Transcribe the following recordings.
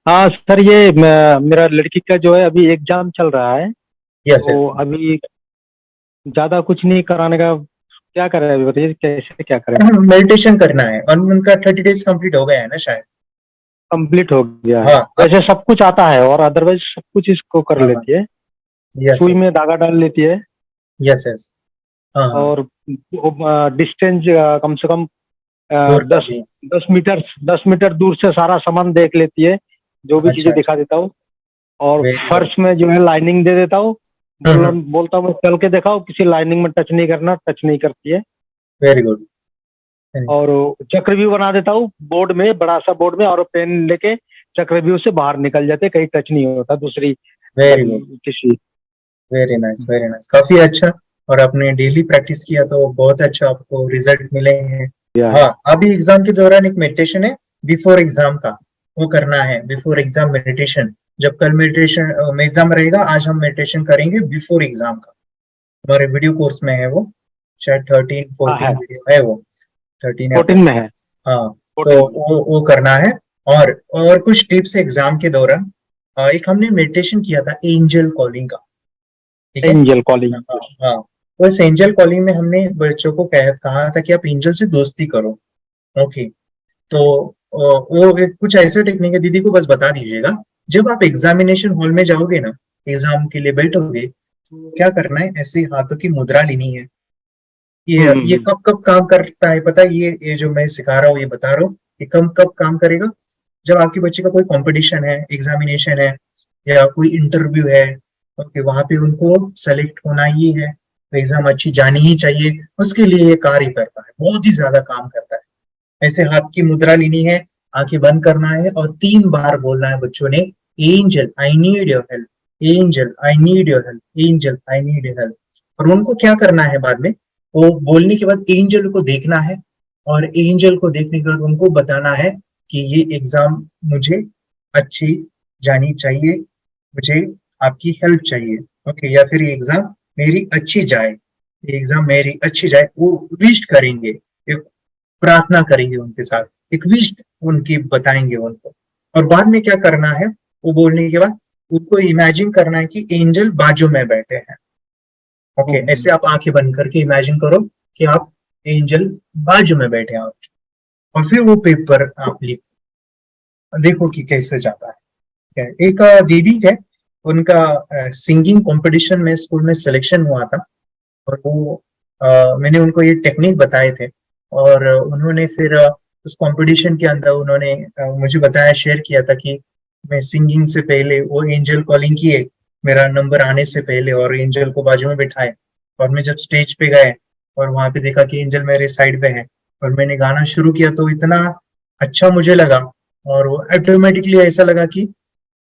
हाँ सर, ये मेरा लड़की का जो है अभी एग्जाम चल रहा है। यस तो यस। अभी ज्यादा कुछ नहीं कराने का, क्या करें अभी बताइए, कैसे क्या करें। मेडिटेशन करना है और उनका 30 डेज कंप्लीट हो गया है ना शायद। कंप्लीट हो गया है, हाँ अब। वैसे सब कुछ आता है और अदरवाइज सब कुछ इसको कर हाँ हाँ। लेती है। यस सुई में धागा डाल लेती है। Yes yes. हाँ हाँ। और डिस्टेंस कम से कम दूर का दस भी। 10 मीटर 10 मीटर दूर से सारा सामान देख लेती है, जो भी अच्छा चीजें अच्छा। दिखा देता हूँ। और वेरी गुड। फर्श में जो है लाइनिंग दे देता हूँ। बोलता हूँ चल के दिखाओ, किसी लाइनिंग में टच नहीं करना, टच नहीं करती है। Very good. और चक्रव्यूह बना देता हूँ बोर्ड में, बड़ा सा बोर्ड में, और पेन लेके चक्रव्यूह से बाहर निकल जाते, कहीं टच नहीं होता दूसरी वेरी गुड। किसी। वेरी नाइस वेरी नाइस, काफी अच्छा। और आपने डेली प्रैक्टिस किया तो बहुत अच्छा आपको रिजल्ट मिले हैं। या हाँ, अभी एग्जाम के दौरान एक मेडिटेशन है बिफोर एग्जाम का, वो करना है बिफोर एग्जाम मेडिटेशन। जब कल मेडिटेशन में एग्जाम रहेगा, आज हम मेडिटेशन करेंगे बिफोर एग्जाम का। हमारे वीडियो कोर्स में है वो, शायद 13 हाँ है, 14 वीडियो है वो, 13 या 14 में 14। है, हाँ। तो 14 में। वो करना है। और कुछ टिप्स एग्जाम के दौरान। एक हमने मेडिटेशन किया था एंजल कॉलिंग का। ठीक है। Angel calling. हाँ हाँ। तो इस एंजल कॉलिंग में हमने बच्चों को कहा था कि आप एंजल से दोस्ती करो। ओके। तो वो एक कुछ ऐसे टेक्निक है, दीदी को बस बता दीजिएगा। जब आप एग्जामिनेशन हॉल में जाओगे ना, एग्जाम के लिए बैठोगे, तो क्या करना है, ऐसे हाथों की मुद्रा लेनी है। ये हम्म। कब कब काम करता है पता है? ये जो मैं सिखा रहा हूँ, ये बता रहा हूँ, ये कब कब काम करेगा। जब आपके बच्चे का कोई कंपटीशन है, एग्जामिनेशन है, या कोई इंटरव्यू है, ओके, वहां पे उनको सेलेक्ट होना ही है, तो एग्जाम अच्छी जानी ही चाहिए, उसके लिए ये कार्य करता है, बहुत ही ज्यादा काम करता है। ऐसे हाथ की मुद्रा लेनी है, आंखें बंद करना है और 3 बार बोलना है बच्चों ने, angel I need your help, angel I need your help, angel I need your help. और उनको क्या करना है बाद में, वो बोलने के बाद एंजल को देखना है, और एंजल को देखने के बाद उनको बताना है कि ये एग्जाम मुझे अच्छी जानी चाहिए, मुझे आपकी हेल्प चाहिए। ओके, या फिर ये एग्जाम मेरी अच्छी जाए, ये एग्जाम मेरी अच्छी जाए, वो विश करेंगे, एक प्रार्थना करेंगे उनके साथ, एक विश उनकी बताएंगे उनको। और बाद में क्या करना है, वो बोलने के बाद उनको इमेजिन करना है कि एंजल बाजू में बैठे हैं। ओके, ऐसे आप आंखें बंद करके इमेजिन करो कि आप एंजल बाजू में बैठे हैं आपके, और फिर वो पेपर आप लिखो, देखो कि कैसे जाता है। एक दीदी थे, उनका सिंगिंग कंपटीशन में स्कूल में सिलेक्शन हुआ था, और वो मैंने उनको ये टेक्निक बताए थे, और उन्होंने फिर उस कंपटीशन के अंदर उन्होंने मुझे बताया, शेयर किया था कि मैं सिंगिंग से पहले वो एंजल कॉलिंग किए, मेरा नंबर आने से पहले, और एंजल को बाजू में बिठाए, और मैं जब स्टेज पे गए और वहां पे देखा कि एंजल मेरे साइड पे है, और मैंने गाना शुरू किया, तो इतना अच्छा मुझे लगा, और वो ऑटोमेटिकली ऐसा लगा कि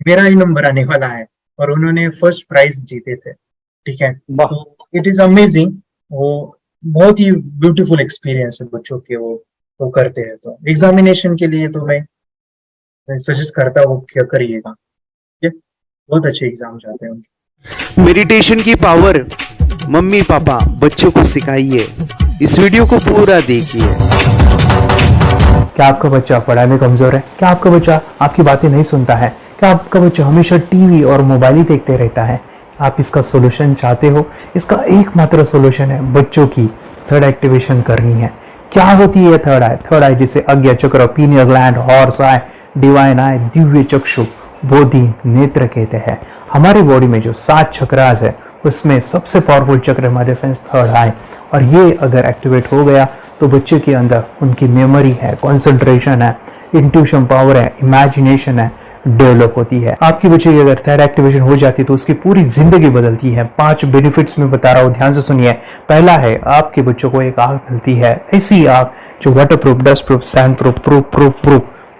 मेरा ही नंबर आने वाला है, और उन्होंने फर्स्ट प्राइज जीते थे। ठीक है, वाह। तो इट इज अमेजिंग। वो बहुत ही ब्यूटीफुल एक्सपीरियंस है बच्चों के, वो करते हैं, तो एग्जामिनेशन के लिए तो मैं सजेस्ट करता हूँ वो क्या करिएगा। ठीक है, बहुत अच्छे एग्जाम जाते हैं उनके। मेडिटेशन की पावर मम्मी पापा बच्चों को सिखाइए। इस वीडियो को पूरा देखिए। क्या आपका बच्चा पढ़ाई में कमजोर है? क्या आपका बच्चा आपकी बातें नहीं सुनता है? क्या आपका बच्चा हमेशा टीवी और मोबाइल ही देखते रहता है? आप इसका सोल्यूशन चाहते हो? इसका एकमात्र सोल्यूशन है बच्चों की थर्ड एक्टिवेशन करनी है। क्या होती है थर्ड आई? थर्ड आई जिसे Ajna chakra, pineal gland, horse eye, divine eye, दिव्य चक्षु, बोधि नेत्र कहते हैं। हमारे बॉडी में जो 7 चक्रास है, उसमें सबसे पावरफुल चक्र हमारे फ्रेंड्स थर्ड आई, और ये अगर एक्टिवेट हो गया तो बच्चे के अंदर उनकी मेमोरी है, कंसंट्रेशन है, इंट्यूशन पावर है, इमेजिनेशन है, डेवलप होती है। आपकी बच्चे की अगर थर्ड एक्टिवेशन हो जाती है तो उसकी पूरी जिंदगी बदलती है। 5 बेनिफिट्स में बता रहा हूँ, ध्यान से सुनिए। पहला है, आपके बच्चों को एक आंख मिलती है, ऐसी आंख जो water proof, dust proof, sand proof,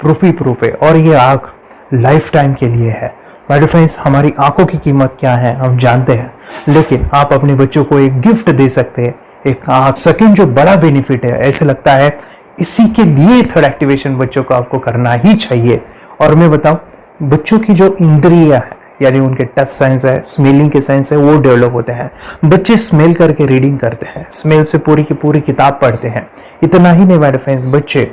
proof ही प्रूफ है, और ये आंख लाइफ टाइम के लिए है। माय डियर फ्रेंड्स, हमारी आंखों की कीमत क्या है हम जानते हैं, लेकिन आप अपने बच्चों को एक गिफ्ट दे सकते हैं, एक आंख। सेकंड जो बड़ा बेनिफिट है, ऐसे लगता है इसी के लिए थर्ड एक्टिवेशन बच्चों को आपको करना ही चाहिए। और मैं बताऊं, बच्चों की जो इंद्रियां है, यानी उनके टच सेंस है, स्मेलिंग के सेंस है, वो डेवलप होते हैं। बच्चे स्मेल करके रीडिंग करते हैं, स्मेल से पूरी की पूरी किताब पढ़ते हैं। इतना ही नहीं माय डियर फ्रेंड्स, बच्चे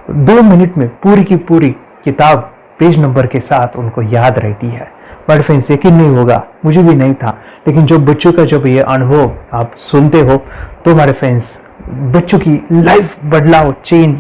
2 मिनट में पूरी की पूरी किताब पेज नंबर के साथ उनको याद रहती है। बट फ्रेंड्स यकीन नहीं होगा, मुझे भी नहीं था, लेकिन जब बच्चों का जब ये अनुभव आप सुनते हो तो हमारे फ्रेंड्स बच्चों की लाइफ बदलाव चेंज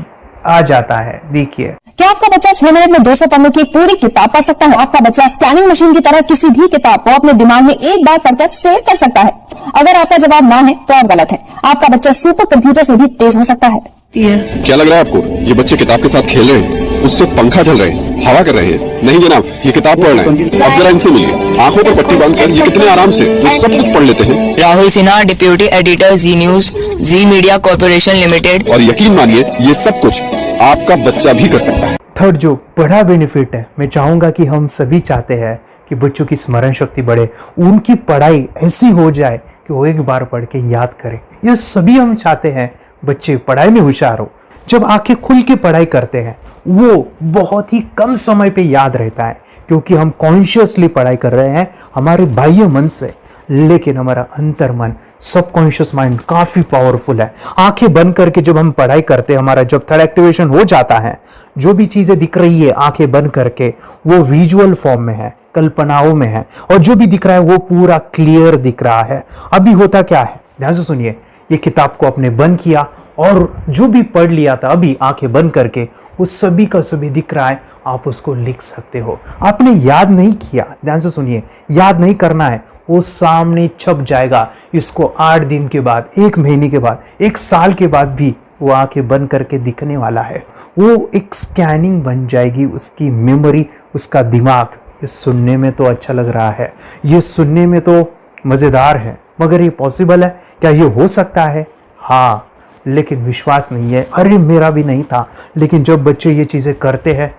आ जाता है। देखिए, क्या आपका बच्चा 6 मिनट में 200 पन्नों की एक पूरी किताब पढ़ सकता है? आपका बच्चा स्कैनिंग मशीन की तरह किसी भी किताब को अपने दिमाग में एक बार पढ़कर सेव कर सकता है? अगर आपका जवाब ना है तो आप गलत है। आपका बच्चा सुपर कंप्यूटर से भी तेज हो सकता है। क्या लग रहा है आपको? ये बच्चे किताब के साथ खेल रहे हैं, उससे पंखा चल रहे हैं, हवा कर रहे हैं? नहीं जनाब, ये किताब पढ़ रहे हैं। अब जरा इनसे मिलिए, आंखों पर पट्टी बांधकर ये कितने आराम से ये सब कुछ पढ़ लेते हैं। राहुल सिन्हा, डिप्यूटी एडिटर, जी न्यूज, जी मीडिया कॉर्पोरेशन लिमिटेड। और यकीन मानिए ये सब कुछ आपका बच्चा भी कर सकता है। थर्ड जो बड़ा बेनिफिट है, मैं चाहूंगा कि हम सभी चाहते हैं कि बच्चों की स्मरण शक्ति बढ़े, उनकी पढ़ाई ऐसी हो जाए कि वो एक बार पढ़ के याद करें। ये सभी हम चाहते हैं बच्चे पढ़ाई में होशियार हो। जब आंखें खुल के पढ़ाई करते हैं वो बहुत ही कम समय पे याद रहता है, क्योंकि हम कॉन्शियसली पढ़ाई कर रहे हैं हमारे बाह्य मन से, लेकिन हमारा अंतर मन, सबकॉन्शियस माइंड काफी पावरफुल है। आंखें बंद करके जब हम पढ़ाई करते हैं, हमारा जब थर्ड एक्टिवेशन हो जाता है, जो भी चीजें दिख रही है आंखें बंद करके वो विजुअल फॉर्म में है, कल्पनाओं में है, और जो भी दिख रहा है वो पूरा क्लियर दिख रहा है। अभी होता क्या है, ध्यान से सुनिए, ये किताब को आपने बंद किया और जो भी पढ़ लिया था अभी आंखें बंद करके वो सभी का सभी दिख रहा है, आप उसको लिख सकते हो। आपने याद नहीं किया, ध्यान से सुनिए, याद नहीं करना है, वो सामने छप जाएगा। इसको 8 दिन के बाद, 1 महीने के बाद, 1 साल के बाद भी वो आंखें बंद करके दिखने वाला है। वो एक स्कैनिंग बन जाएगी, उसकी मेमोरी, उसका दिमाग। ये सुनने में तो अच्छा लग रहा है, ये सुनने में तो मजेदार है, मगर ये पॉसिबल है क्या? ये हो सकता है, हाँ, लेकिन विश्वास नहीं है। अरे मेरा भी नहीं था, लेकिन जब बच्चे ये चीजें करते हैं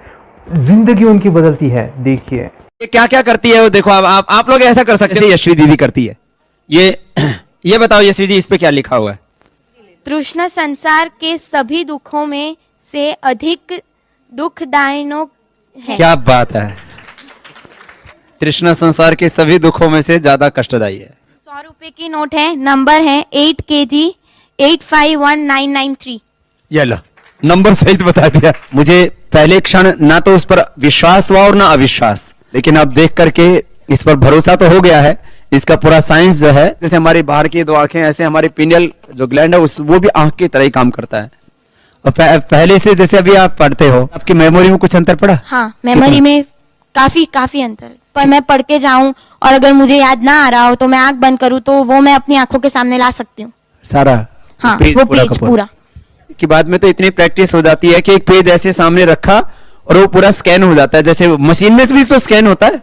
जिंदगी उनकी बदलती है। देखिए क्या क्या करती है वो, देखो आप लोग ऐसा कर सकते हैं, यशवी दीदी करती है। ये बताओ यशवी जी, इस पे क्या लिखा हुआ है? तृष्णा संसार के सभी दुखों में से अधिक दुखदायिनो है। क्या बात है, तृष्णा संसार के सभी दुखों में से ज्यादा कष्टदायी है। 100 रुपए की नोट है, नंबर है 8kg 851993। ये लो, नंबर सहित बता दिया। मुझे पहले क्षण ना तो उस पर विश्वास हुआ और ना अविश्वास, लेकिन अब देख करके इस पर भरोसा तो हो गया है। इसका पूरा साइंस जो है, जैसे हमारी बाहर की 2 आंखें, ऐसे हमारी पिनियल जो ग्लैंड है वो भी आंख की तरह ही काम करता है। और पहले से जैसे अभी आप पढ़ते हो, आपकी मेमोरी में कुछ अंतर पड़ा? हाँ, मेमोरी में काफी अंतर। पर मैं पढ़ के जाऊं और अगर मुझे याद ना आ रहा हो तो मैं आंख बंद करूं तो वो मैं अपनी आंखों के सामने ला सकती हूँ सारा। हाँ, वो पेज पूरा कि बाद में तो इतनी प्रैक्टिस हो जाती है कि एक पेज ऐसे सामने रखा और वो पूरा स्कैन हो जाता है, जैसे मशीन में भी तो स्कैन होता है।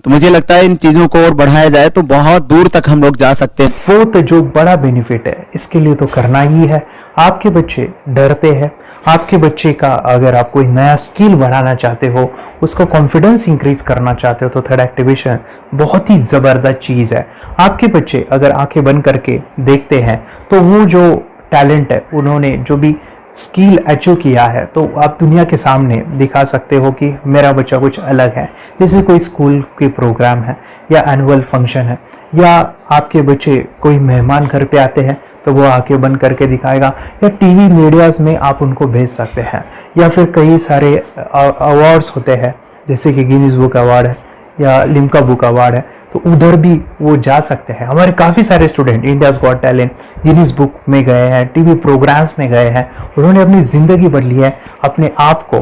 तो मुझे लगता है इन चीजों को और बढ़ाया जाए तो बहुत दूर तक हम लोग जा सकते हैं। फोर्थ जो बड़ा बेनिफिट है, इसके लिए तो करना ही है। आपके बच्चे डरते हैं, आपके बच्चे का अगर आप कोई नया स्किल बढ़ाना चाहते हो, उसका कॉन्फिडेंस इंक्रीज करना चाहते हो, तो थर्ड एक्टिवेशन बहुत ही जबरदस्त चीज है। आपके बच्चे अगर आंखें बंद करके देखते हैं तो वो जो टैलेंट है, उन्होंने जो भी स्किल अचीव किया है, तो आप दुनिया के सामने दिखा सकते हो कि मेरा बच्चा कुछ अलग है। जैसे कोई स्कूल के प्रोग्राम है या एनुअल फंक्शन है, या आपके बच्चे कोई मेहमान घर पे आते हैं तो वो आंखें बंद करके दिखाएगा, या टीवी मीडियाज में आप उनको भेज सकते हैं, या फिर कई सारे अवार्ड्स होते हैं जैसे कि गिनीज बुक अवार्ड है या लिम्का बुक अवार्ड है, तो उधर भी वो जा सकते हैं। हमारे काफ़ी सारे student India's got talent, Guinness book में गए हैं, टीवी प्रोग्राम्स में गए हैं, उन्होंने अपनी ज़िंदगी बदली है, अपने आप को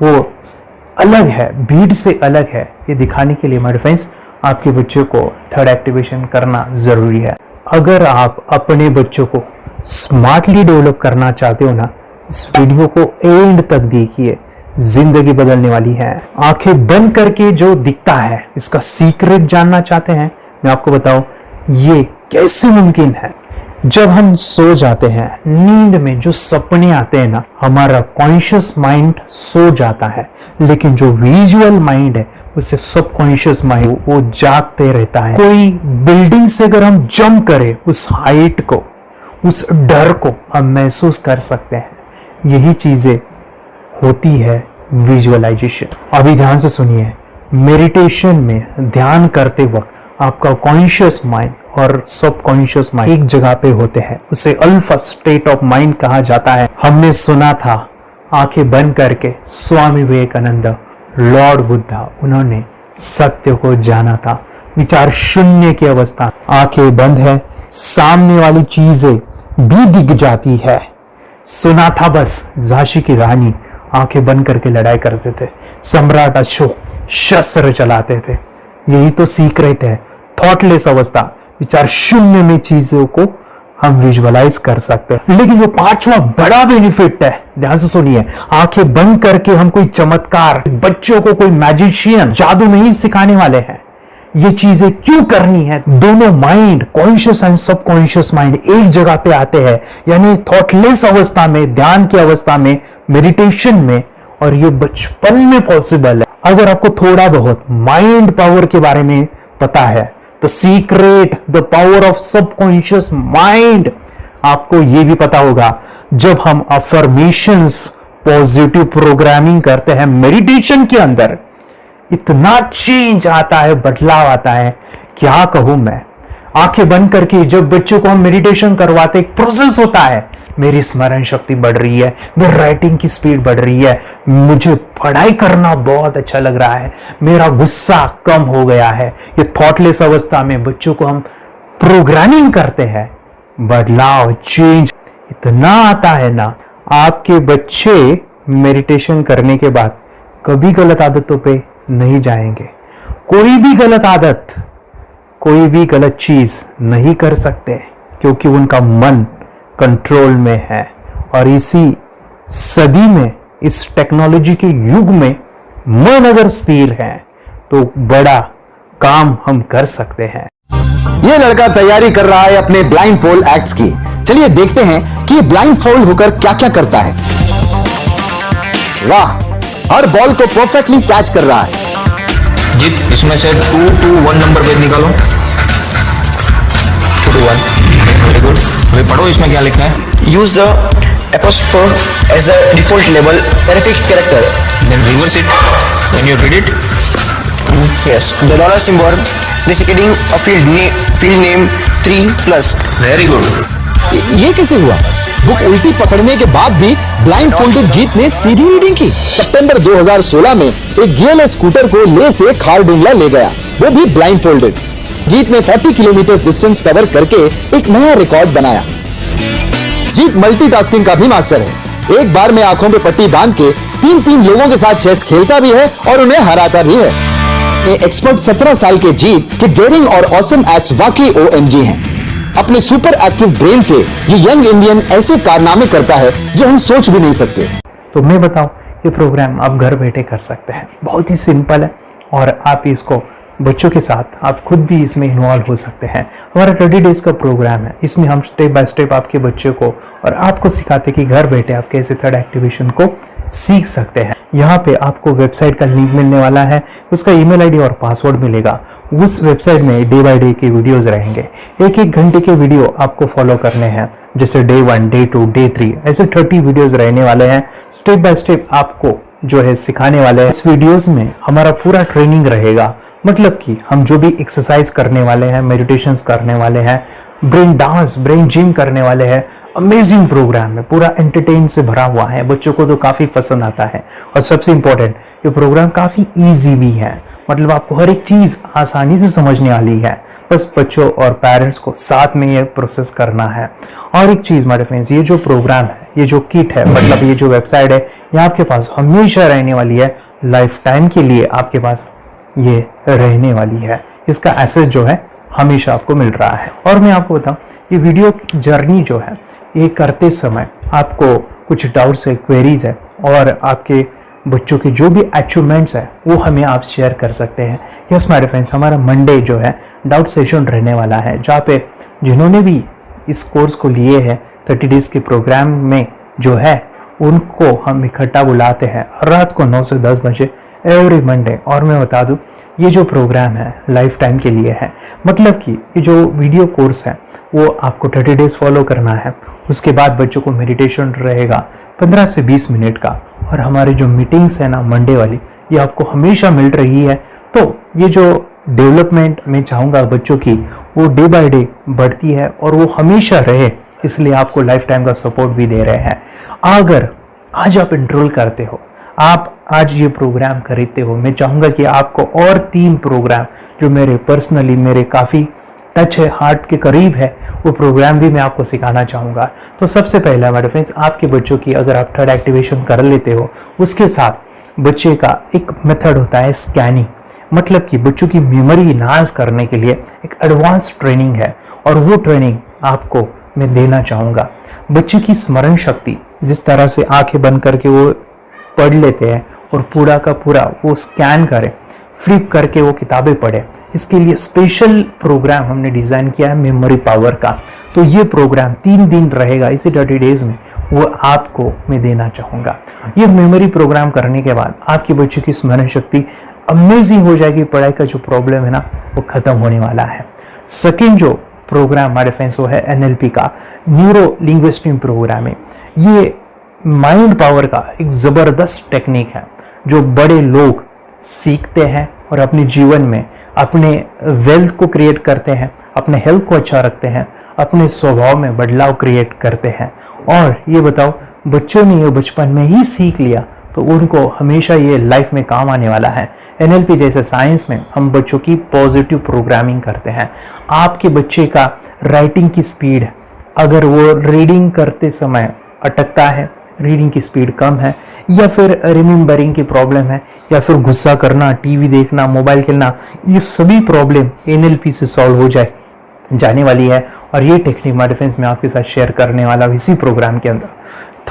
वो अलग है, भीड़ से अलग है, ये दिखाने के लिए मेरे फ्रेंड्स आपके बच्चों को थर्ड एक्टिवेशन करना ज़रूरी है। अगर आप अपने बच्चों को स्मार्टली डेवलप करना चाहते हो ना, इस वीडियो को एंड तक देखिए, जिंदगी बदलने वाली है। आंखें बंद करके जो दिखता है, इसका सीक्रेट जानना चाहते हैं, मैं आपको बताऊं ये कैसे मुमकिन है। जब हम सो जाते हैं, नींद में जो सपने आते हैं ना, हमारा कॉन्शियस माइंड सो जाता है, लेकिन जो विजुअल माइंड है, उसे सबकॉन्शियस माइंड वो जागते रहता है। कोई बिल्डिंग से अगर हम जंप करें, उस हाइट को, उस डर को हम महसूस कर सकते हैं। यही चीजें होती है विजुअलाइजेशन। अभी ध्यान से सुनिए, मेडिटेशन में ध्यान करते वक्त आपका कॉन्शियस माइंड और सबकॉन्शियस माइंड एक जगह पे होते हैं, उसे अल्फा स्टेट ऑफ माइंड कहा जाता है। हमने सुना था आंखें बंद करके स्वामी विवेकानंद लॉर्ड बुद्धा, उन्होंने सत्य को जाना था। विचार शून्य की अवस्था, आंखें बंद है, सामने वाली चीजें भी दिख जाती है। सुना था बस, झांसी की रानी आंखें बंद करके लड़ाई करते थे, सम्राट अशोक शस्त्र चलाते थे। यही तो सीक्रेट है, थॉटलेस अवस्था, विचार शून्य में चीजों को हम विजुअलाइज कर सकते हैं। लेकिन जो पांचवा बड़ा बेनिफिट है, ध्यान से सुनिए, आंखें बंद करके हम कोई चमत्कार, बच्चों को कोई मैजिशियन जादू नहीं सिखाने वाले हैं। ये चीजें क्यों करनी है? दोनों mind, conscious and subconscious mind एक जगह पे आते हैं, यानी थॉटलेस अवस्था में, ध्यान की अवस्था में, मेडिटेशन में, और ये बचपन में पॉसिबल है। अगर आपको थोड़ा बहुत माइंड पावर के बारे में पता है, the secret, the power of subconscious mind, आपको यह भी पता होगा जब हम अफर्मेशंस, पॉजिटिव प्रोग्रामिंग करते हैं मेडिटेशन के अंदर, इतना चेंज आता है, बदलाव आता है, क्या कहूं मैं। आंखें बंद करके जब बच्चों को हम मेडिटेशन करवाते, एक प्रोसेस होता है, मेरी स्मरण शक्ति बढ़ रही है, मेरी राइटिंग की स्पीड बढ़ रही है, मुझे पढ़ाई करना बहुत अच्छा लग रहा है, मेरा गुस्सा कम हो गया है। ये थॉटलेस अवस्था में बच्चों को हम प्रोग्रामिंग करते हैं, बदलाव, चेंज इतना आता है ना। आपके बच्चे मेडिटेशन करने के बाद कभी गलत आदतों पे नहीं जाएंगे, कोई भी गलत आदत, कोई भी गलत चीज नहीं कर सकते, क्योंकि उनका मन कंट्रोल में है। और इसी सदी में, इस टेक्नोलॉजी के युग में मन अगर स्थिर है तो बड़ा काम हम कर सकते हैं। ये लड़का तैयारी कर रहा है अपने ब्लाइंड फोल्ड एक्ट्स की। चलिए देखते हैं कि ब्लाइंड फोल्ड होकर क्या क्या करता है। वाह, हर बॉल को परफेक्टली कैच कर रहा है। जी, इसमें से 2 to 1 नंबर पे निकालो। 2 to 1, वेरी गुड। अभी पढ़ो इसमें क्या लिखा है। Use the apostrophe as a default label perfect character, Then reverse it when you read it. yes, the dollar symbol designating a field name 3+. Very good. ये कैसे हुआ? बुक उल्टी पकड़ने के बाद भी ब्लाइंड फोल्डेड जीत ने सीधी रीडिंग की। सितंबर 2016 में एक गियर स्कूटर को ले से खारडुंगला ले गया, वो भी ब्लाइंड फोल्डेड। जीत ने 40 किलोमीटर डिस्टेंस कवर करके एक नया रिकॉर्ड बनाया। जीत मल्टीटास्किंग का भी मास्टर है। एक बार में आंखों पे पट्टी बांध के 3 लोगों के साथ चेस खेलता भी है और उन्हें हराता भी है। एक्सपर्ट 17 साल के जीत के डेयरिंग और ऑसम एक्ट्स वाकई OMG हैं। अपने सुपर एक्टिव ब्रेन से ये यंग इंडियन ऐसे कारनामे करता है जो हम सोच भी नहीं सकते। तो मैं बताऊं, ये प्रोग्राम आप घर बैठे कर सकते हैं, बहुत ही सिंपल है, और आप इसको बच्चों के साथ आप खुद भी इसमें इन्वॉल्व हो सकते हैं। हमारा 30 डेज का प्रोग्राम है, इसमें हम स्टेप बाय स्टेप आपके बच्चे को और आपको सिखाते कि घर बैठे आप कैसे थर्ड एक्टिवेशन को सीख सकते हैं। यहाँ पे आपको वेबसाइट का लिंक मिलने वाला है, उसका ईमेल आईडी और पासवर्ड मिलेगा। उस वेबसाइट में डे बाय डे के वीडियोस रहेंगे, 1-1 घंटे के वीडियो आपको फॉलो करने हैं, जैसे डे 1, डे 2, डे 3, ऐसे 30 वीडियोस रहने वाले हैं। स्टेप बाय स्टेप आपको जो है सिखाने वाले हैं। इस वीडियोस में हमारा पूरा ट्रेनिंग रहेगा, मतलब कि हम जो भी एक्सरसाइज करने वाले हैं, मेडिटेशंस करने वाले हैं, ब्रेन डांस, ब्रेन जिम करने वाले हैं। अमेजिंग प्रोग्राम है, पूरा एंटरटेन से भरा हुआ है, बच्चों को तो काफी पसंद आता है। और सबसे इंपॉर्टेंट, ये प्रोग्राम काफी इजी भी है, मतलब आपको हर एक चीज आसानी से समझने वाली है। बस बच्चों और पेरेंट्स को साथ में ये प्रोसेस करना है। और एक चीज मेरे फ्रेंड्स, ये जो प्रोग्राम है, ये जो किट है, मतलब ये जो वेबसाइट है, ये आपके पास हमेशा रहने वाली है, लाइफ टाइम के लिए आपके पास ये रहने वाली है। इसका एक्सेस जो है हमेशा आपको मिल रहा है। और मैं आपको बताऊं, ये वीडियो जर्नी जो है, ये करते समय आपको कुछ डाउट्स है, क्वेरीज है, और आपके बच्चों के जो भी अचीवमेंट्स है वो हमें आप शेयर कर सकते हैं। यस माय फ्रेंड्स, हमारा मंडे जो है डाउट सेशन रहने वाला है, जहाँ पे जिन्होंने भी इस कोर्स को लिए हैं 30 डेज के प्रोग्राम में जो है, उनको हम इकट्ठा बुलाते हैं रात को 9 से 10 बजे एवरी मंडे। और मैं बता दूं, ये जो प्रोग्राम है लाइफ टाइम के लिए है, मतलब कि ये जो वीडियो कोर्स है वो आपको 30 डेज फॉलो करना है। उसके बाद बच्चों को मेडिटेशन रहेगा 15 से 20 मिनट का, और हमारी जो मीटिंग्स है ना मंडे वाली, ये आपको हमेशा मिल रही है। तो ये जो डेवलपमेंट मैं चाहूँगा बच्चों की, वो डे बाय डे बढ़ती है और वो हमेशा रहे, इसलिए आपको लाइफ टाइम का सपोर्ट भी दे रहे हैं। अगर आज आप एनरोल करते हो, आप आज ये प्रोग्राम खरीदते हो, मैं चाहूँगा कि आपको और 3 प्रोग्राम जो मेरे पर्सनली मेरे काफ़ी टच है, हार्ट के करीब है, वो प्रोग्राम भी मैं आपको सिखाना चाहूँगा। तो सबसे पहला मेरे फ्रेंड्स, आपके बच्चों की अगर आप थर्ड एक्टिवेशन कर लेते हो, उसके साथ बच्चे का एक मेथड होता है स्कैनिंग, मतलब कि बच्चों की मेमोरी इनहांस करने के लिए एक एडवांस ट्रेनिंग है, और वो ट्रेनिंग आपको मैं देना चाहूँगा। बच्चे की स्मरण शक्ति, जिस तरह से आंखें बंद करके वो पढ़ लेते हैं और पूरा का पूरा वो स्कैन करें, फ्लिप करके वो किताबें पढ़े, इसके लिए स्पेशल प्रोग्राम हमने डिज़ाइन किया है मेमोरी पावर का। तो ये प्रोग्राम 3 दिन रहेगा, इसी 30 डेज में वो आपको मैं देना चाहूँगा। ये मेमोरी प्रोग्राम करने के बाद आपके बच्चे की स्मरण शक्ति अमेजिंग हो जाएगी, पढ़ाई का जो प्रॉब्लम है ना वो खत्म होने वाला है। सेकेंड जो प्रोग्राम हमारे फ्रेंड्स वो है NLP का, न्यूरो लिंग्विस्टिक प्रोग्राम है। ये माइंड पावर का एक ज़बरदस्त टेक्निक है जो बड़े लोग सीखते हैं और अपने जीवन में अपने वेल्थ को क्रिएट करते हैं, अपने हेल्थ को अच्छा रखते हैं, अपने स्वभाव में बदलाव क्रिएट करते हैं। और ये बताओ, बच्चों ने ये बचपन में ही सीख लिया तो उनको हमेशा ये लाइफ में काम आने वाला है। NLP जैसे साइंस में हम बच्चों की पॉजिटिव प्रोग्रामिंग करते हैं। आपके बच्चे का राइटिंग की स्पीड, अगर वो रीडिंग करते समय अटकता है, रीडिंग की स्पीड कम है, या फिर रिमेम्बरिंग की प्रॉब्लम है, या फिर गुस्सा करना, टीवी देखना, मोबाइल खेलना, ये सभी प्रॉब्लम NLP से सॉल्व हो जाने वाली है। और ये टेक्निक हमारे फ्रेंड्स मैं आपके साथ शेयर करने वाला हूं इसी प्रोग्राम के अंदर।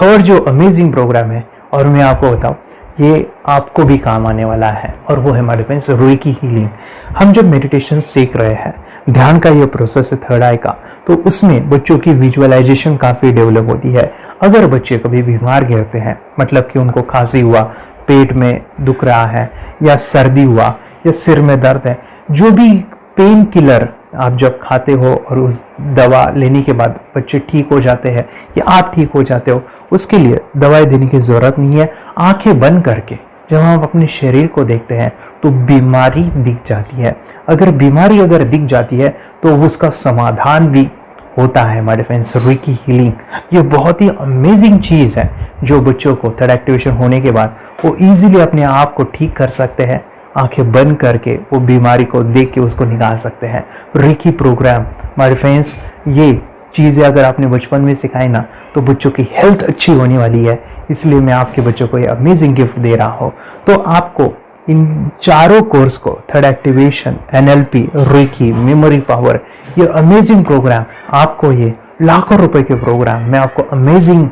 थर्ड जो अमेजिंग प्रोग्राम है, और मैं आपको बताऊं ये आपको भी काम आने वाला है, और वो है हमारे फ्रेंड्स रेकी हीलिंग। हम जब मेडिटेशन सीख रहे हैं, ध्यान का ये प्रोसेस है थर्ड आई का, तो उसमें बच्चों की विजुअलाइजेशन काफ़ी डेवलप होती है। अगर बच्चे कभी बीमार गिरते हैं, मतलब कि उनको खांसी हुआ, पेट में दुख रहा है, या सर्दी हुआ, या सिर में दर्द है, जो भी पेन किलर आप जब खाते हो और उस दवा लेने के बाद बच्चे ठीक हो जाते हैं या आप ठीक हो जाते हो, उसके लिए दवाई देने की ज़रूरत नहीं है। आंखें बंद करके जब हम अपने शरीर को देखते हैं तो बीमारी दिख जाती है। अगर बीमारी दिख जाती है तो उसका समाधान भी होता है हमारे फ्रेंड्स। रेकी हीलिंग ये बहुत ही अमेजिंग चीज़ है जो बच्चों को थर्ड एक्टिवेशन होने के बाद वो ईजिली अपने आप को ठीक कर सकते हैं। आंखें बंद करके वो बीमारी को देख के उसको निकाल सकते हैं। रेकी प्रोग्राम हमारे फ्रेंड्स, ये चीज़ें अगर आपने बचपन में सिखाई ना तो बच्चों की हेल्थ अच्छी होने वाली है। इसलिए मैं आपके बच्चों को ये अमेजिंग गिफ्ट दे रहा हूँ। तो आपको इन चारों कोर्स को, third activation, NLP, reiki, memory power, ये अमेजिंग प्रोग्राम, आपको ये लाखों रुपए के प्रोग्राम मैं आपको अमेजिंग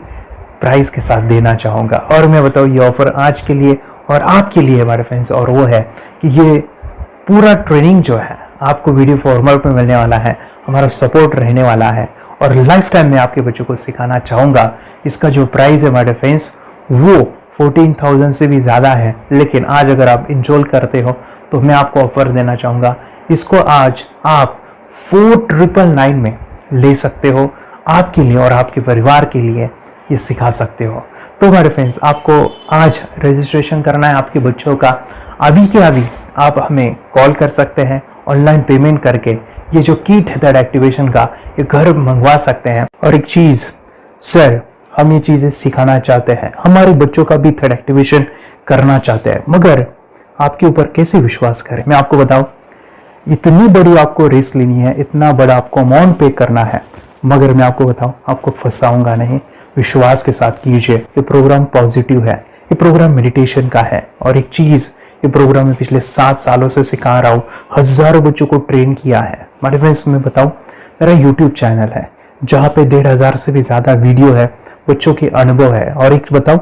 प्राइस के साथ देना चाहूँगा। और मैं बताऊँ ये ऑफर आज के लिए और आपके लिए हमारे फ्रेंड्स, और वो है कि ये पूरा ट्रेनिंग जो है आपको वीडियो फॉर्मेट में मिलने वाला है, हमारा सपोर्ट रहने वाला है, और लाइफ टाइम में आपके बच्चों को सिखाना चाहूँगा। इसका जो प्राइस है हमारे फ्रेंड्स वो 14,000 से भी ज़्यादा है, लेकिन आज अगर आप इंस्टॉल करते हो तो मैं आपको ऑफर देना चाहूँगा। इसको आज आप 4,999 में ले सकते हो, आपके लिए और आपके परिवार के लिए ये सिखा सकते हो। तो हमारे फ्रेंड्स, आपको आज रजिस्ट्रेशन करना है आपके बच्चों का। अभी के अभी आप हमें कॉल कर सकते हैं, ऑनलाइन पेमेंट करके ये जो किट है थर्ड एक्टिवेशन का ये घर मंगवा सकते हैं। और एक चीज़ सर, हम ये चीज़ें सिखाना चाहते हैं, हमारे बच्चों का भी थर्ड एक्टिवेशन करना चाहते हैं, मगर आपके ऊपर कैसे विश्वास करें? मैं आपको बताऊं, इतनी बड़ी आपको रिस्क लेनी है, इतना बड़ा आपको अमाउंट पे करना है, मगर मैं आपको बताऊं आपको फंसाऊंगा नहीं। विश्वास के साथ कीजिए। ये प्रोग्राम पॉजिटिव है, ये प्रोग्राम मेडिटेशन का है। और एक चीज़, ये प्रोग्राम में पिछले 7 सालों से सिखा रहा हूँ, हज़ारों बच्चों को ट्रेन किया है। हमारे फ्रेंड्स, मैं बताऊँ, मेरा यूट्यूब चैनल है जहाँ पे 1,500 से भी ज़्यादा वीडियो है, बच्चों के अनुभव है। और एक बताऊँ,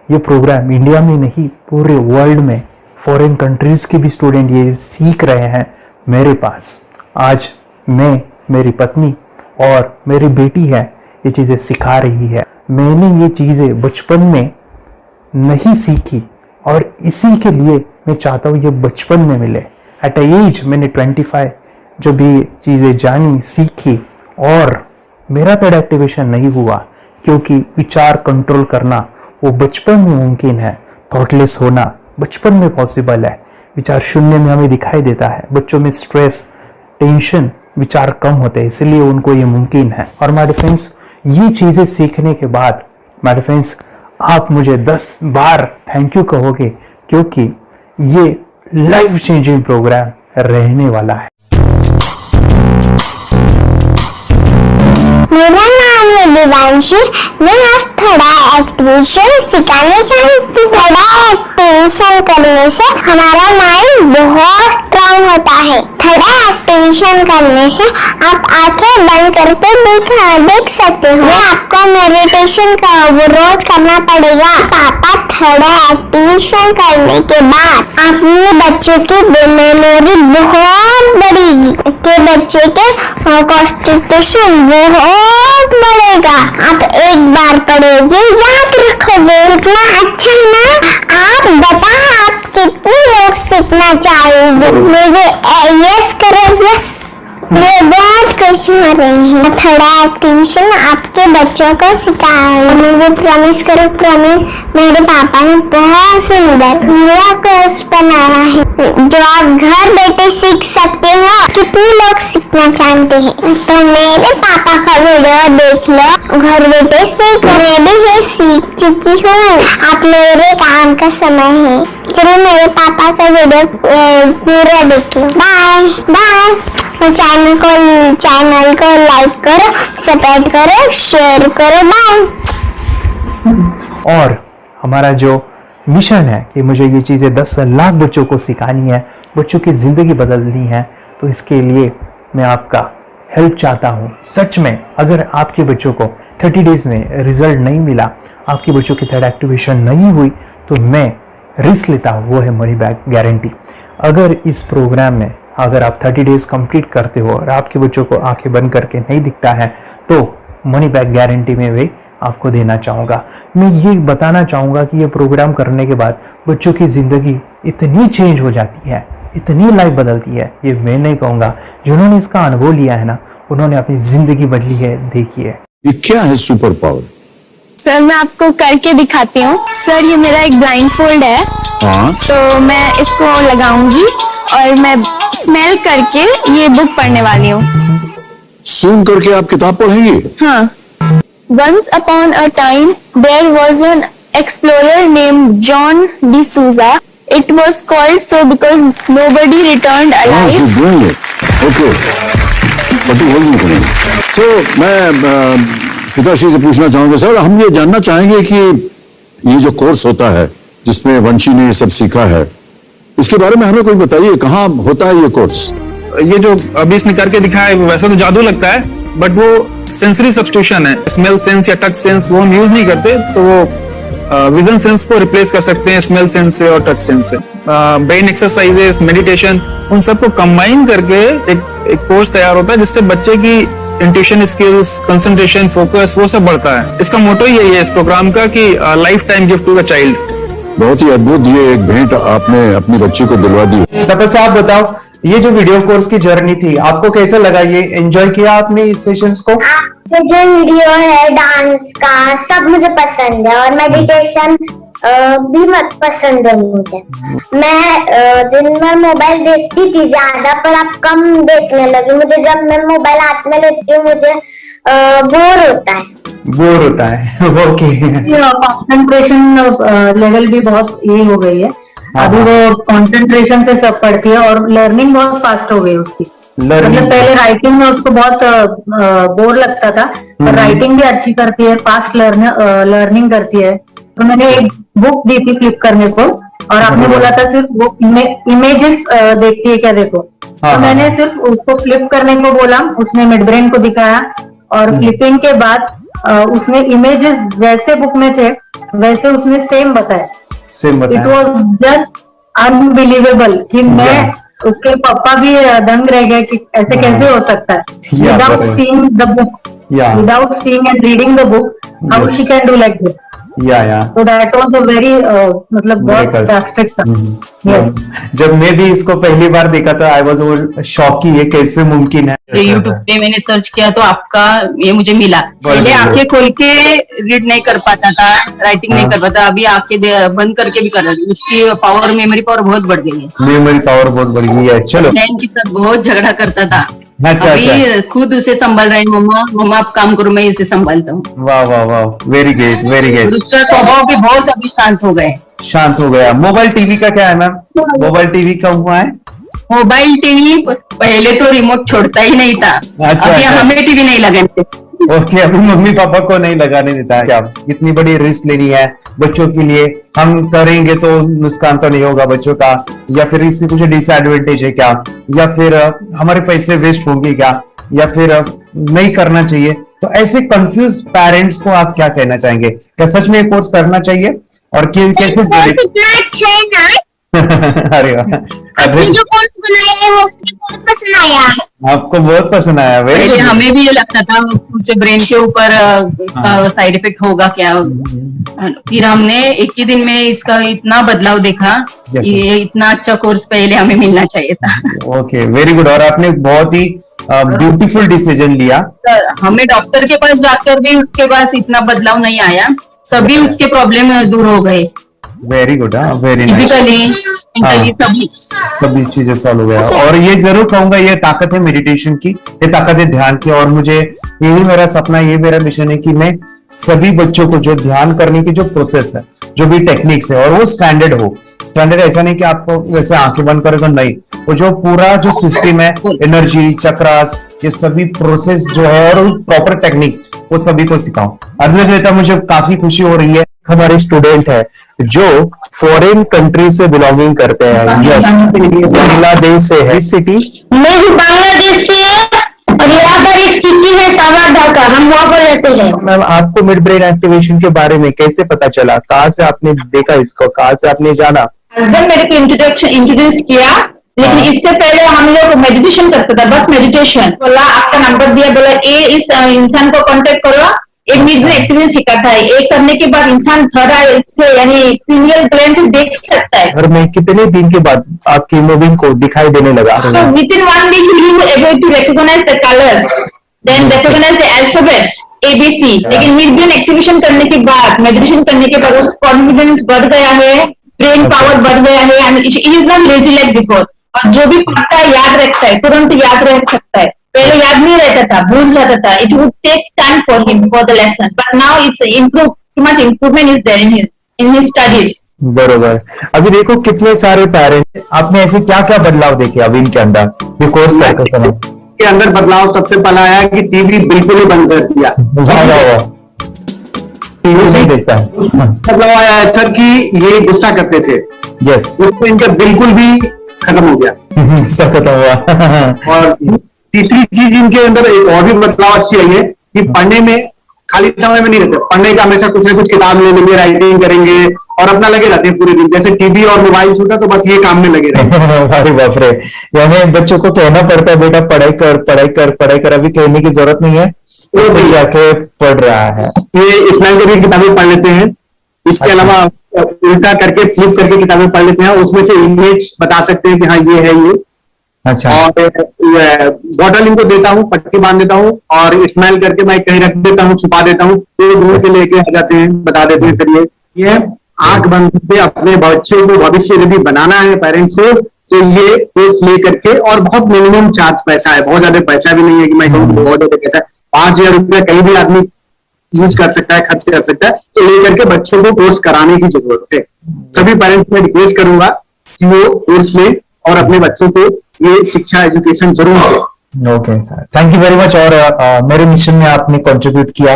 ये प्रोग्राम इंडिया में नहीं पूरे वर्ल्ड में फॉरेन कंट्रीज़ के भी स्टूडेंट ये सीख रहे हैं मेरे पास। आज मैं, मेरी पत्नी और मेरी बेटी है ये चीज़ें सिखा रही है। मैंने ये चीज़ें बचपन में नहीं सीखी और इसी के लिए मैं चाहता हूँ ये बचपन में मिले। एट एज मैंने 25 जब ये चीज़ें जानी, सीखी, और मेरा थर्ड एक्टिवेशन नहीं हुआ क्योंकि विचार कंट्रोल करना वो बचपन में मुमकिन है। थॉटलेस होना बचपन में पॉसिबल है। विचार शून्य में हमें दिखाई देता है। बच्चों में स्ट्रेस, टेंशन, विचार कम होते हैं, इसलिए उनको ये मुमकिन है। और हमारे फ्रेंड्स, ये चीज़ें सीखने के बाद हमारे फ्रेंड्स आप मुझे 10 बार थैंक यू कहोगे क्योंकि ये लाइफ चेंजिंग प्रोग्राम रहने वाला है। मेरा नाम है दिवांशी। मैं आज थोड़ा एक्टिवेशन सिखाने चाहती हूँ। थोड़ा एक्टिवेशन करने से हमारा माइंड बहुत स्ट्रांग होता है। थोड़ा एक्टिवेशन करने से आप आंखें बंद करके देख सकते हो। मैं आपको मेडिटेशन का वो रोज करना पड़ेगा। पापा थोड़ा एक्टिवेशन करने के बाद अपने बच्चों की मेमोरी बहुत बढ़ेगी, के बच्चे के कॉन्सेंट्रेशन बहुत बढ़ेगा। आप एक बार पढ़ोगे याद रखोगे, इतना अच्छा है ना। आप बता आप कितने लोग सीखना चाहोगे? मुझे यस करो, यस। मैं बहुत खुश हो रही हूँ। थोड़ा एक्टिवेशन आपके बच्चों को सिखाऊंगा। मुझे प्रॉमिस करो, प्रॉमिस। मेरे पापा ने बहुत सुंदर मेरा कोर्स बनाया है जो आप घर बैठे सीख सकते हो। कितने लोग सीखना चाहते हैं तो मेरे पापा का वीडियो देख लो, घर बैठे सीख। मैं भी ये सीख चुकी हूँ। आप मेरे काम का समय है। चलो मेरे पापा का वीडियो पूरा देख लो। Bye bye. चैनल को लाइक करो, सब्सक्राइब करो, शेयर करो। बाय। और हमारा जो मिशन है कि मुझे ये चीज़ें 10 लाख बच्चों को सिखानी है, बच्चों की ज़िंदगी बदलनी है, तो इसके लिए मैं आपका हेल्प चाहता हूँ। सच में अगर आपके बच्चों को 30 डेज में रिजल्ट नहीं मिला, आपके बच्चों की थर्ड एक्टिवेशन नहीं हुई, तो मैं रिस्क लेता हूँ, वो है मनी बैक गारंटी। अगर इस प्रोग्राम में अगर आप 30 डेज कंप्लीट करते हो और आपके बच्चों को आंखें बंद करके नहीं दिखता है, तो मनी बैक गारंटी में भी आपको देना चाहूँगा। मैं ये बताना चाहूँगा कि ये प्रोग्राम करने के बाद बच्चों की ज़िंदगी इतनी चेंज हो जाती है, इतनी लाइफ बदलती है, ये मैं नहीं कहूँगा। जिन्होंने इसका अनुभव लिया है ना, उन्होंने अपनी ज़िंदगी बदली है। देखिए ये क्या है सुपर पावर? सर मैं आपको करके दिखाती हूँ। सर ये मेरा एक ब्लाइंड फोल्ड है। हाँ, तो मैं इसको लगाऊंगी और मैं स्मेल करके ये बुक पढ़ने वाली हूँ। सूंघ करके आप किताब पढ़ेंगी? हाँ। Once upon a time, there was an explorer named John D'Souza. It was called so because nobody returned alive. Okay, तो मैं पिताश्री से पूछना चाहूंगा सर, हम ये जानना चाहेंगे कि ये जो कोर्स होता है जिसमें वंशी ने ये सब सीखा है, इसके बारे में हमें कोई बताइए, कहाँ होता है ये कोर्स? ये जो अभी इसने करके दिखाया है वैसे तो जादू लगता है, बट वो सेंसरी सब्स्टिट्यूशन है। स्मेल सेंस या टच सेंस वो हम यूज नहीं करते, तो वो विजन सेंस को रिप्लेस कर सकते हैं स्मेल सेंस से और टच सेंस से। ब्रेन एक्सरसाइजेस, मेडिटेशन, उन सबको कंबाइन करके एक कोर्स तैयार होता है जिससे बच्चे की इंट्यूशन स्किल्स, कंसंट्रेशन, फोकस वो सब बढ़ता है। इसका मोटो यही है इस प्रोग्राम का कि life time gift to the child. बहुत ही अद्भुत ये एक भेंट आपने अपनी बच्ची को दिलवा दी। तपस्या आप बताओ, ये जो वीडियो कोर्स की जर्नी थी आपको कैसा लगा? ये एंजॉय किया आपने इस सेशंस को? जो वीडियो है डांस का सब मुझे पसंद है और मेडिटेशन भी मत पसंद है मुझे। मैं दिन में मोबाइल देखती थी ज्यादा, पर अब कम देखने लगी। मुझे जब मैं मोबाइल हाथ में लेती हूँ मुझे बोर होता है। ओके। कंसंट्रेशन लेवल भी बहुत ये हो गई है। अभी वो कंसंट्रेशन से सब पढ़ती है और लर्निंग बहुत फास्ट हो गई उसकी। मतलब पहले राइटिंग में उसको बहुत बोर लगता था, पर राइटिंग भी अच्छी करती है, फास्ट लर्निंग करती है। तो मैंने एक बुक दी थी फ्लिप करने को और आपने बोला था सिर्फ वो इमेजेस देखती है क्या, देखो। तो मैंने सिर्फ उसको फ्लिप करने को बोला, उसने मिड ब्रेन को दिखाया और फ्लिपिंग के बाद उसने इमेजेस जैसे बुक में थे वैसे उसने सेम बताया। इट वॉज जस्ट अनबिलीवेबल कि मैं उसके पापा भी दंग रह गए कि ऐसे कैसे हो सकता है। Without seeing the book, without seeing and reading the book, how she can do like this. So that was a very मतलब बहुत ड्रास्टिक था। जब मैं भी इसको पहली बार देखा था आई वाज शॉक कि ये कैसे मुमकिन है। यूट्यूब पे मैंने सर्च किया तो आपका ये मुझे मिला। पहले आंखें खोल के रीड नहीं कर पाता था, राइटिंग नहीं कर पाता, अभी आंखें बंद करके भी कर रही हूँ। उसकी पावर, मेमोरी पावर बहुत बढ़ गई है। मेमोरी पावर बहुत बढ़ गई है। चलो, बहन के साथ बहुत झगड़ा करता था। अच्छा, अभी खुद उसे संभाल रहे हैं। मम्मा आप काम करो, मैं इसे संभालता हूँ। वाह वाह वाह, वेरी गुड वेरी गुड। उसका स्वभाव भी बहुत अभी शांत हो गए। शांत हो गया। मोबाइल टीवी का क्या है मैम? मोबाइल टीवी का हुआ है? मोबाइल टीवी पहले तो रिमोट छोड़ता ही नहीं था। अच्छा, अभी अच्छा। हमें टीवी नहीं लगाने देते। ओके, अभी मम्मी पापा को नहीं लगाने देता है। क्या इतनी बड़ी रिस्क लेनी है बच्चों के लिए? हम करेंगे तो नुकसान तो नहीं होगा बच्चों का, या फिर इसकी कुछ डिसएडवांटेज है क्या, या फिर हमारे पैसे वेस्ट होंगे क्या, या फिर नहीं करना चाहिए? तो ऐसे कंफ्यूज पेरेंट्स को आप क्या कहना चाहेंगे? क्या सच में कोर्स करना चाहिए और कैसे? अरे वाह, जो कोर्स बनाया है वो मुझे बहुत पसंद आया। आपको बहुत पसंद आया? पहले हमें भी ये लगता था कुछ ब्रेन के ऊपर इसका साइड इफेक्ट होगा क्या, फिर हमने एक ही दिन में इसका इतना बदलाव देखा कि ये इतना अच्छा कोर्स पहले हमें मिलना चाहिए था। Okay, very good. और आपने बहुत ही ब्यूटीफुल डिसीजन लिया। हमें डॉक्टर के पास जाकर भी उसके पास इतना बदलाव नहीं आया, सभी उसके प्रॉब्लम दूर हो गए। Very good, very nice. Physically सभी चीजें सॉल्व हो गया। और ये जरूर कहूंगा, ये ताकत है मेडिटेशन की, ये ताकत है ध्यान की। और मुझे यही मेरा सपना, ये मेरा मिशन है कि मैं सभी बच्चों को जो ध्यान करने की जो प्रोसेस है, जो भी टेक्निक्स है, और वो स्टैंडर्ड हो। स्टैंडर्ड ऐसा नहीं कि आपको वैसे आंखें बंद करेगा, नहीं, वो जो पूरा जो सिस्टम है, एनर्जी चक्रास, ये सभी प्रोसेस जो है और प्रॉपर टेक्निक्स, वो सभी को सिखाऊं। अर्जुन, मुझे काफी खुशी हो रही है। हमारे स्टूडेंट है जो फॉरेन कंट्री से बिलोंगिंग करते हैं। यस, बांग्लादेश से है। सिटी मैं भी बांग्लादेश से और यहाँ पर एक सिटी है सावार ढाका, हम वहाँ पर रहते हैं। मैम, आपको मिड ब्रेन एक्टिवेशन के बारे में कैसे पता चला? कहाँ से आपने देखा इसको, कहाँ से आपने जाना? हस्बैंड मेरे को इंट्रोड्यूस किया, लेकिन इससे पहले हम लोग मेडिटेशन करते थे, बस मेडिटेशन। बोला आपका नंबर दिया, बोला ये इस इंसान को कांटेक्ट करो, एक मिड ब्रेन एक्टिवेशन सिखाता है। एक करने के बाद इंसान थर्ड आई से यानी पिनियल ग्लैंड से देख सकता है। घर में कितने दिन के बाद आपकी हीमोग्लोबिन को दिखाई देने लगा? With in 1 week you will able to recognize the colors, then recognize the alphabets ABC। लेकिन मिड ब्रेन एक्टिवेशन करने के बाद, मेडिटेशन करने के बाद उसका कॉन्फिडेंस बढ़ गया है, ब्रेन पावर बढ़ गया है, and he is not lazy like before. और जो भी पढ़ता है याद रखता है, तुरंत याद रख सकता है। पहले याद नहीं रहता था, भूल जाता था। It would take time for him for the lesson, but now it's improve, too much improvement is there in his studies. बरोबर। अभी देखो कितने सारे पेरेंट्स, आपने ऐसे क्या क्या बदलाव देखे अभी इनके अंदर ये कोर्स करते समय? के अंदर बदलाव सबसे पहला आया कि टीवी बिल्कुल ही बंद कर दिया। टीवी नहीं देखता है। बदलाव आया है सर कि ये गुस्सा करते थे। यस, उसको इनका बिल्कुल भी खत्म हो गया। गुस्सा खत्म हुआ। और तीसरी चीज इनके अंदर एक और भी बदलाव अच्छी आई है कि पढ़ने में खाली समय में नहीं रहते, पढ़ने का हमेशा कुछ ना कुछ किताब ले लेंगे, राइटिंग करेंगे और अपना लगे रहते हैं पूरे दिन। जैसे टीवी और मोबाइल छूटा तो बस ये काम में लगे रहते। अरे बाप रे, यानी बच्चों को कहना पड़ता है बेटा पढ़ाई कर, पढ़ाई कर, पढ़ाई कर। अभी कहने की जरूरत नहीं है, वो जाके पढ़ रहा है। ये इस्लाम की किताबें पढ़ लेते हैं, इसके अलावा उल्टा करके फ्लिप करके किताबें पढ़ लेते हैं, उसमें से इमेज बता सकते हैं कि हाँ ये है ये। अच्छा। और बॉटल इनको देता हूँ, पट्टी बांध देता हूँ और स्मेल करके मैं कहीं रख देता हूँ, छुपा देता हूँ, तो दूर से लेके आ जाते हैं, बता देते हैं सर ये आंख बंद करके अपने बच्चों को भविष्य यदि बनाना है पेरेंट्स को, तो ये कोर्स ले करके। और बहुत मिनिमम चार्ज पैसा है, बहुत ज्यादा पैसा भी नहीं है कि मैं कहूँ बहुत ज्यादा पैसा है। 5,000 रुपया कहीं भी आदमी यूज कर सकता है, खर्च कर सकता है, तो लेकर के बच्चों को कोर्स कराने की जरूरत है। सभी पेरेंट्स में रिक्वेस्ट करूंगा कि वो कोर्स ले और अपने बच्चों को ये शिक्षा एजुकेशन जरूर दे। Okay sir, thank you very much. और मेरे मिशन में आपने कंट्रीब्यूट किया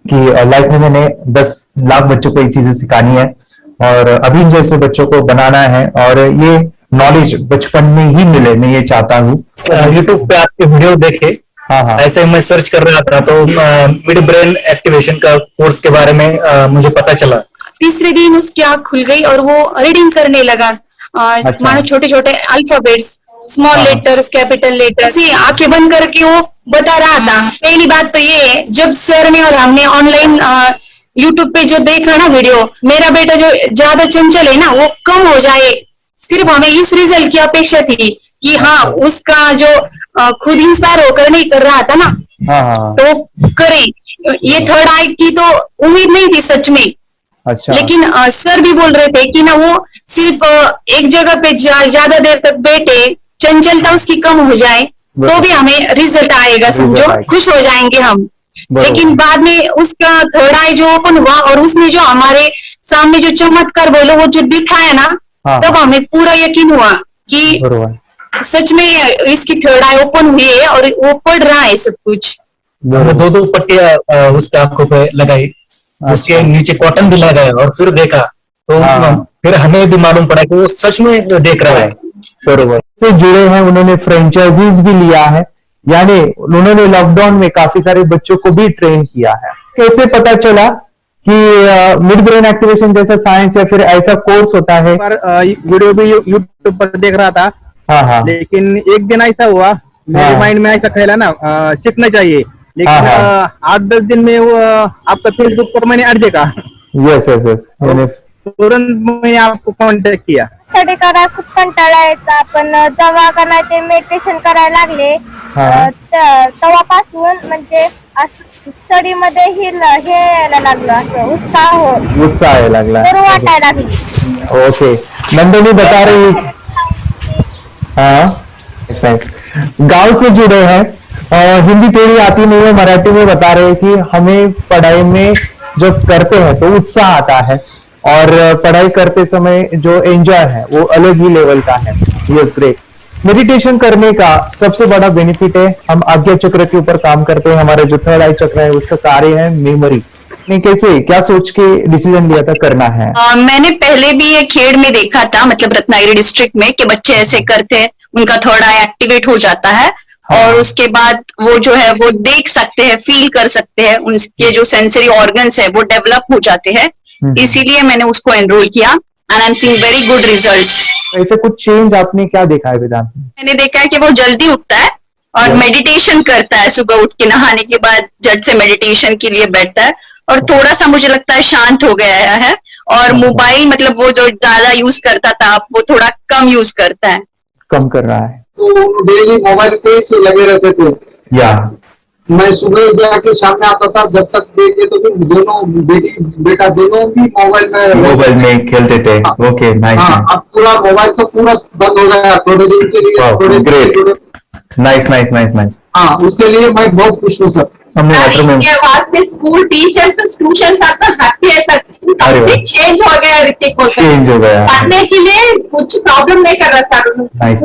कि लाइफ में मैंने 10 लाख बच्चों को ये चीजें सिखानी है और अभी जैसे बच्चों को बनाना है, और ये नॉलेज बचपन में ही मिले, मैं ये चाहता हूँ। यूट्यूब पे आपके वीडियो देखे, हाँ, ऐसे मैं सर्च कर रहा था तो मिड ब्रेन एक्टिवेशन का कोर्स के बारे में मुझे पता चला। तीसरे दिन उसकी आंख खुल गई और वो रीडिंग करने लगा। मानो छोटे छोटे alphabets, small letters, capital letters, आंखें बंद करके वो बता रहा था। पहली बात तो ये, जब सर ने और हमने ऑनलाइन यूट्यूब पे जो देखा ना वीडियो, मेरा बेटा जो ज्यादा चंचल है ना वो कम हो जाए, सिर्फ हमें इस रिजल्ट की अपेक्षा थी कि हाँ उसका जो खुद इंस्पायर होकर नहीं कर रहा था ना, तो करे। ये थर्ड आई की तो उम्मीद नहीं थी सच में। अच्छा। लेकिन सर भी बोल रहे थे कि ना वो सिर्फ एक जगह पे ज्यादा देर तक बैठे, चंचलता उसकी कम हो जाए तो भी हमें रिजल्ट आएगा, समझो खुश हो जाएंगे हम। लेकिन बाद में उसका थर्ड आई जो ओपन हुआ और उसने जो हमारे सामने जो चमत्कार बोलो वो जो दिखाया ना, तब हमें पूरा यकीन हुआ कि सच में इसकी थर्ड आई ओपन हुई है और वो पढ़ रहा है सब कुछ। दो पट्टियां उसके आंखों पे लगाई, उसके नीचे कॉटन भी लगाया और फिर देखा तो फिर हमें भी मालूम पड़ा कि वो सच में देख रहा है। बरोबर से जुड़े हैं, उन्होंने फ्रेंचाइजीज भी लिया है, यानी उन्होंने लॉकडाउन में काफी सारे बच्चों को भी ट्रेन किया है। कैसे पता चला कि मिड ब्रेन एक्टिवेशन जैसा साइंस या फिर ऐसा कोर्स होता है? वीडियो भी यूट्यूब पर देख रहा था। हाँ। लेकिन एक दिन ऐसा हुआ मेरे माइंड में ऐसा ख्याल है ना, सीखना चाहिए, लेकिन 8-10 दिन में वो आपका फेसबुक पर मैंने अर्ज देखा। यस तुरंत मैंने आपको कॉन्टॅक्ट किया। स्टडी करा खूप कंटाळा यायचा, पण जेव्हा का ते मेडिटेशन करायला लागले तेव्हापासून म्हणजे स्टडी मध्ये हे यायला लागलं, असं उत्साह यायला लागला, बरं वाटायला लागलं। ओके, नंदिनी बता रही गांव से जुड़े हैं, हिंदी थोड़ी आती नहीं है, मराठी में बता रहे हैं कि हमें पढ़ाई में जब करते हैं तो उत्साह आता है और पढ़ाई करते समय जो एंजॉय है वो अलग ही लेवल का है। Yes great. मेडिटेशन करने का सबसे बड़ा बेनिफिट है, हम आज्ञा चक्र के ऊपर काम करते हैं, हमारे जो थर्ड आई चक्र है उसका कार्य है मेमोरी। ने कैसे क्या सोच के डिसीजन लिया था करना है? मैंने पहले भी ये खेड़ में देखा था, मतलब रत्नागिरी डिस्ट्रिक्ट में, कि बच्चे ऐसे करते हैं, उनका थर्ड आई एक्टिवेट हो जाता है और उसके बाद वो जो है वो देख सकते हैं, फील कर सकते हैं, उनके जो सेंसरी ऑर्गन्स है वो डेवलप हो जाते हैं। इसीलिए मैंने उसको एनरोल किया and I am seeing very good results. ऐसे कुछ चेंज आपने क्या देखा है वेदांत में? मैंने देखा है कि वो जल्दी उठता है और मेडिटेशन करता है, सुबह उठ के नहाने के बाद झट से मेडिटेशन के लिए बैठता है और थोड़ा सा मुझे लगता है शांत हो गया है और मोबाइल मतलब वो जो ज्यादा यूज करता था वो थोड़ा कम यूज करता है, कम कर रहा है। तो डेली मोबाइल पे से लगे रहते थे, या मैं सुबह जाके शाम में आता था, जब तक देखे तो फिर दोनों बेटा दोनों भी मोबाइल में खेलते थे। Okay, nice. अब पूरा मोबाइल तो पूरा बंद हो गया थोड़े दिन के लिए। नाइस। हाँ, उसके लिए मैं बहुत खुश हूँ सर। इनके वास्ते स्कूल टीचर्स ट्यूशन सबका हैप्पी है सर, कंप्लीट चेंज हो गया ऋतिक को, चेंज हो गया, पढ़ने के लिए कुछ प्रॉब्लम नहीं कर रहा सर। नाइस।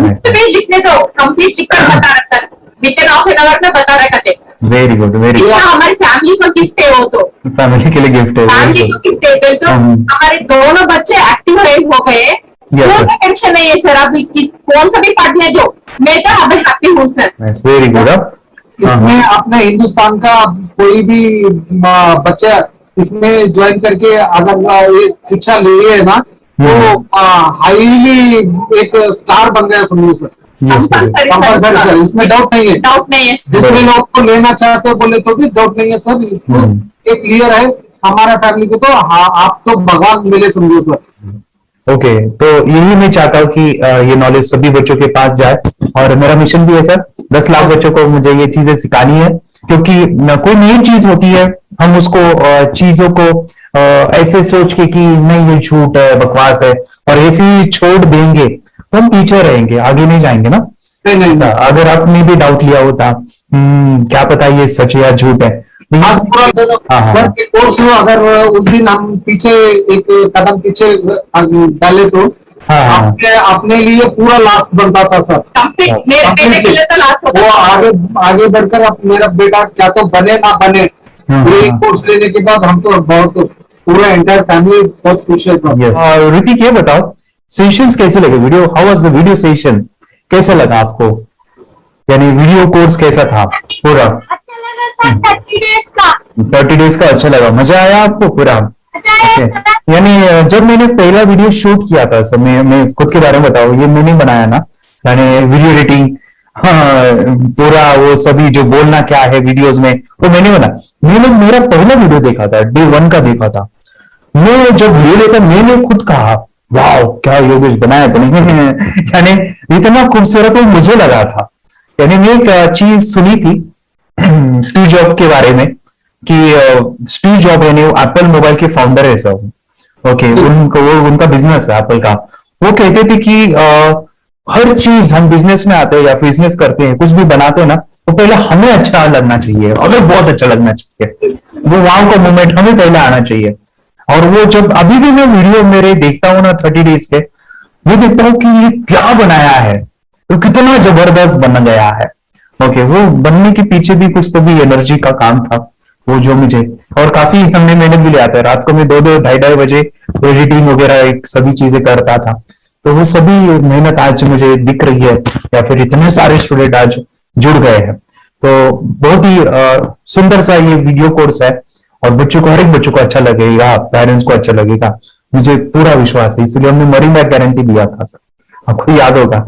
लिखने दो, कंप्लीट लिखकर बता रहा sir, with in half an hour में बता रहा कहते। Very good, very good. हमारी फैमिली को गिफ्ट है, वो तो फैमिली के लिए गिफ्ट है, फैमिली को गिफ्ट है। तो हमारे दोनों बच्चे एक्टिव हो गए, स्कूल का टेंशन नहीं है सर, अभी कौन सा भी पढ़ने दो, मैं तो अभी हैप्पी हूँ सर। Very good. इसमें अपने हिंदुस्तान का कोई भी बच्चा इसमें ज्वाइन करके अगर ये शिक्षा ले है ना तो हाईली एक स्टार बन गया समझो सर। कंपल्सरी सर, इसमें डाउट नहीं है। दूसरे लोग को लेना चाहते बोले तो भी डाउट नहीं है सर, इसको एक क्लियर है हमारा फैमिली को, तो आप तो भगवान मिले समझो सर। ओके, तो यही मैं चाहता हूँ कि ये नॉलेज सभी बच्चों के पास जाए और मेरा मिशन भी है सर, 10 लाख बच्चों को मुझे ये चीजें सिखानी है, क्योंकि कोई नई चीज होती है हम उसको चीजों को ऐसे सोच के कि नहीं ये झूठ है, बकवास है और ऐसे ही छोड़ देंगे तो हम पीछे रहेंगे, आगे नहीं जाएंगे ना। नहीं, अगर आपने भी डाउट लिया होता क्या पता ये सच है या झूठ है। सर कोर्स अगर उस दिन हम पीछे एक कदम पीछे डाले तो अपने लिए पूरा लास्ट बनता था सर। मेरे बेटे के लिए तो लास्ट होता वो आगे बढ़कर अब मेरा बेटा क्या तो बने ना बने, कोर्स लेने के बाद हम तो बहुत पूरा एंटायर फैमिली बहुत खुश है सर। ऋतिक ये बताओ सेशंस कैसे लगे, video how was the video session, कैसा लगा आपको, यानी वीडियो कोर्स कैसा था पूरा? अच्छा लगा सर, 30 डेज का अच्छा लगा, मजा आया आपको पूरा? यानी जब मैंने पहला वीडियो शूट किया था सर, मैं खुद के बारे में बताऊं, ये मैंने बनाया ना, यानी वीडियो एडिटिंग, हाँ पूरा वो सभी जो बोलना क्या है वीडियोस में वो मैंने बना। मैंने मेरा पहला वीडियो देखा था, डे 1 का देखा था, मैं जब वीडियो देखा मैंने खुद कहा वाह क्या योगेश बनाया तो नहीं यानी इतना खूबसूरत वो मुझे लगा था। यानी मैं एक चीज सुनी थी स्टीव जॉब के बारे में कि स्टीव जॉब यानी एप्पल मोबाइल के फाउंडर है सब, ओके, उनका बिजनेस है एप्पल का। वो कहते थे कि हर चीज हम बिजनेस में आते हैं या बिजनेस करते हैं, कुछ भी बनाते हैं ना, तो पहले हमें अच्छा लगना चाहिए, हमें बहुत अच्छा लगना चाहिए, वो वाव का मोमेंट हमें पहले आना चाहिए। और वो जब अभी भी मैं वीडियो मेरे देखता हूँ ना 30 डेज के, वो देखता हूँ कि ये क्या बनाया है, तो कितना जबरदस्त बन गया है। ओके, वो बनने के पीछे भी कुछ तो भी एनर्जी का काम था वो, जो मुझे और काफी हमने मेहनत भी लिया था। रात को मैं 2-2 ढाई बजे एडिटिंग वगैरह सभी चीजें करता था, तो वो सभी मेहनत आज मुझे दिख रही है, या फिर इतने सारे स्टूडेंट आज जुड़ गए हैं। तो बहुत ही सुंदर सा ये वीडियो कोर्स है और बच्चों को, हर एक बच्चों को अच्छा लगेगा, पेरेंट्स को अच्छा लगेगा, मुझे पूरा विश्वास है। इसलिए हमने मनी बैक गारंटी दिया था सर, आपको याद होगा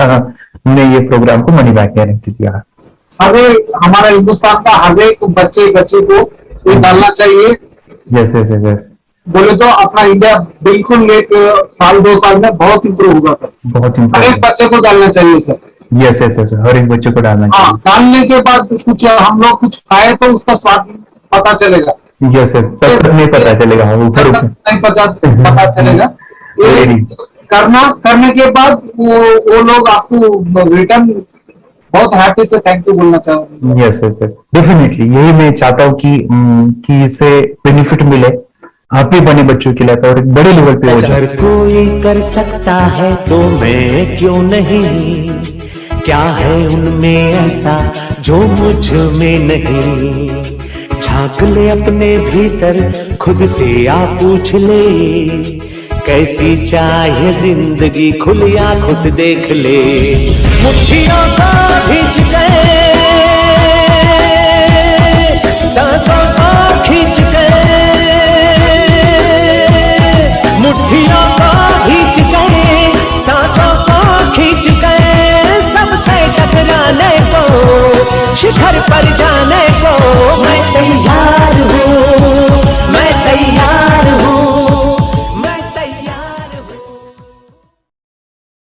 हमने ये प्रोग्राम को मनी बैक गारंटी दिया। हमारा हिंदुस्तान का हर एक बच्चे को ये डालना चाहिए। यस यस यस, बोले तो अपना इंडिया बिल्कुल 1 साल 2 साल में बहुत इम्प्रूव होगा सर, बहुत हर इम्पोर्टेंट। एक बच्चे को डालना चाहिए सर। यस यस यस, हर एक बच्चे को डालना हाँ, डालने के बाद कुछ हम लोग कुछ खाए तो उसका स्वाद पता चलेगा। यस यस, तब नहीं पता चलेगा, ऊपर नहीं पता चलेगा। ये करने के बाद वो लोग आपको रिटर्न बहुत हैप्पी से थैंक यू बोलना चाहूंगा। यस यस यस, डेफिनेटली यही मैं चाहता हूँ कि इससे बेनिफिट मिले आप ही बने बच्चों के लिए, और एक बड़े लेवल पे हो जाए। अगर कोई कर सकता है तो मैं क्यों नहीं, क्या है उनमें ऐसा जो मुझ में नहीं। झांक ले अपने भीतर, खुद से आ पूछ ले, कैसी चाहे जिंदगी, खुली आंखों से देख ले। मुट्ठियों को खींच गए, सांसों को खींच गए, मुट्ठियों को खींच गए, सांसों को खींच गए, सबसे टकराने को शिखर पर जा